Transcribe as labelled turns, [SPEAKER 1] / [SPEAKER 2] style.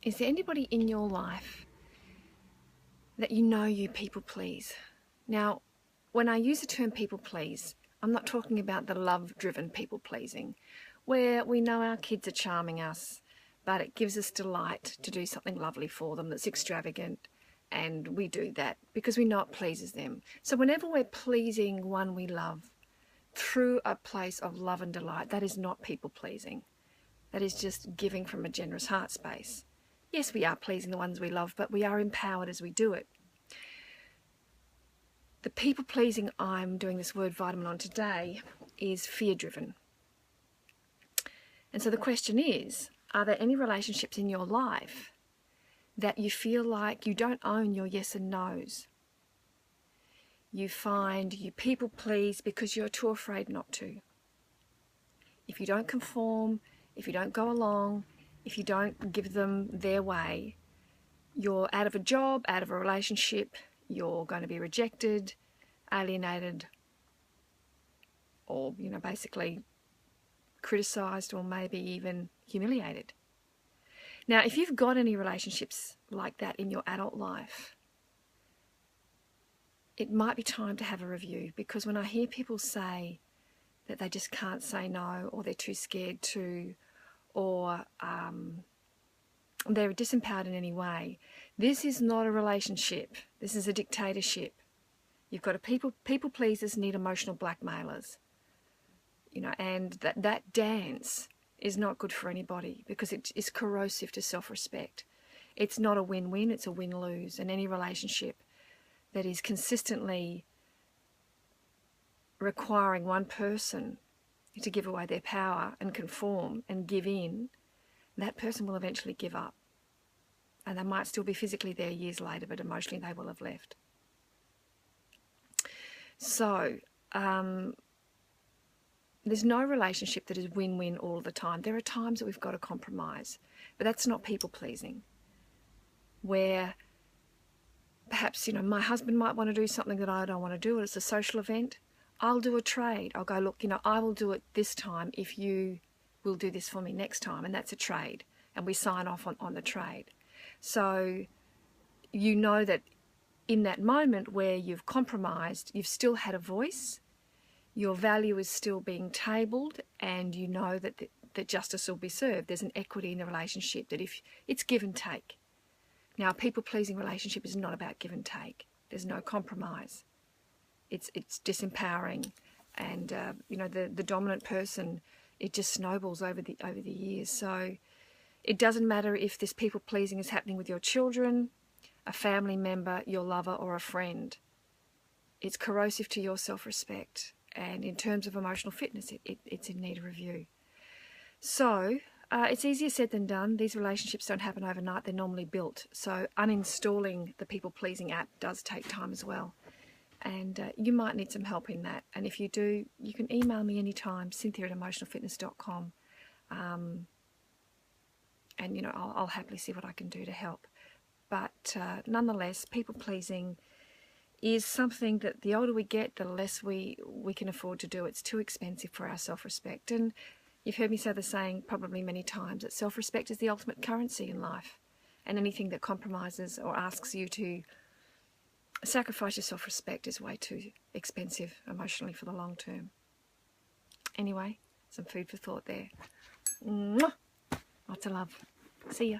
[SPEAKER 1] Is there anybody in your life that you people please? Now, when I use the term people please, I'm not talking about the love-driven people pleasing, where we know our kids are charming us, but it gives us delight to do something lovely for them that's extravagant, and we do that because we know it pleases them. So whenever we're pleasing one we love through a place of love and delight, that is not people pleasing. That is just giving from a generous heart space. Yes, we are pleasing the ones we love, but we are empowered as we do it. The people pleasing I'm doing this word vitamin on today is fear-driven. And so the question is, are there any relationships in your life that you feel like you don't own your yes and no's? You find you people please because you're too afraid not to. If you don't conform, if you don't go along, if you don't give them their way, you're out of a job, out of a relationship, you're going to be rejected, alienated, or, basically criticised or maybe even humiliated. Now, if you've got any relationships like that in your adult life, it might be time to have a review, because when I hear people say that they just can't say no, or they're too scared to, or they're disempowered in any way, this is not a relationship. This is a dictatorship. You've got people pleasers need emotional blackmailers, and that dance is not good for anybody, because it is corrosive to self-respect. It's not a win-win, it's a win-lose. And any relationship that is consistently requiring one person to give away their power and conform and give in, that person will eventually give up. And they might still be physically there years later, but emotionally they will have left. So, there's no relationship that is win-win all the time. There are times that we've got to compromise, but that's not people-pleasing. Where perhaps, my husband might want to do something that I don't want to do. It's a social event. I'll do a trade. I'll go, look, I will do it this time if you will do this for me next time. And that's a trade. And we sign off on the trade. So you know that in that moment where you've compromised, you've still had a voice. Your value is still being tabled, and you know that that justice will be served. There's an equity in the relationship, that if it's give and take. Now, a people-pleasing relationship is not about give and take. There's no compromise. It's disempowering, and the dominant person, it just snowballs over the years. So it doesn't matter if this people-pleasing is happening with your children, a family member, your lover, or a friend. It's corrosive to your self-respect, and in terms of emotional fitness, it's in need of review. So it's easier said than done. These relationships don't happen overnight. They're normally built. So uninstalling the people-pleasing app does take time as well. And you might need some help in that. And if you do, you can email me anytime, cynthia@emotionalfitness.com. And, I'll happily see what I can do to help. But nonetheless, people-pleasing is something that the older we get, the less we can afford to do. It's too expensive for our self-respect. And you've heard me say the saying probably many times, that self-respect is the ultimate currency in life. And anything that compromises or asks you to sacrifice your self-respect is way too expensive emotionally for the long term. Anyway, some food for thought there. Mwah! Lots of love. See ya.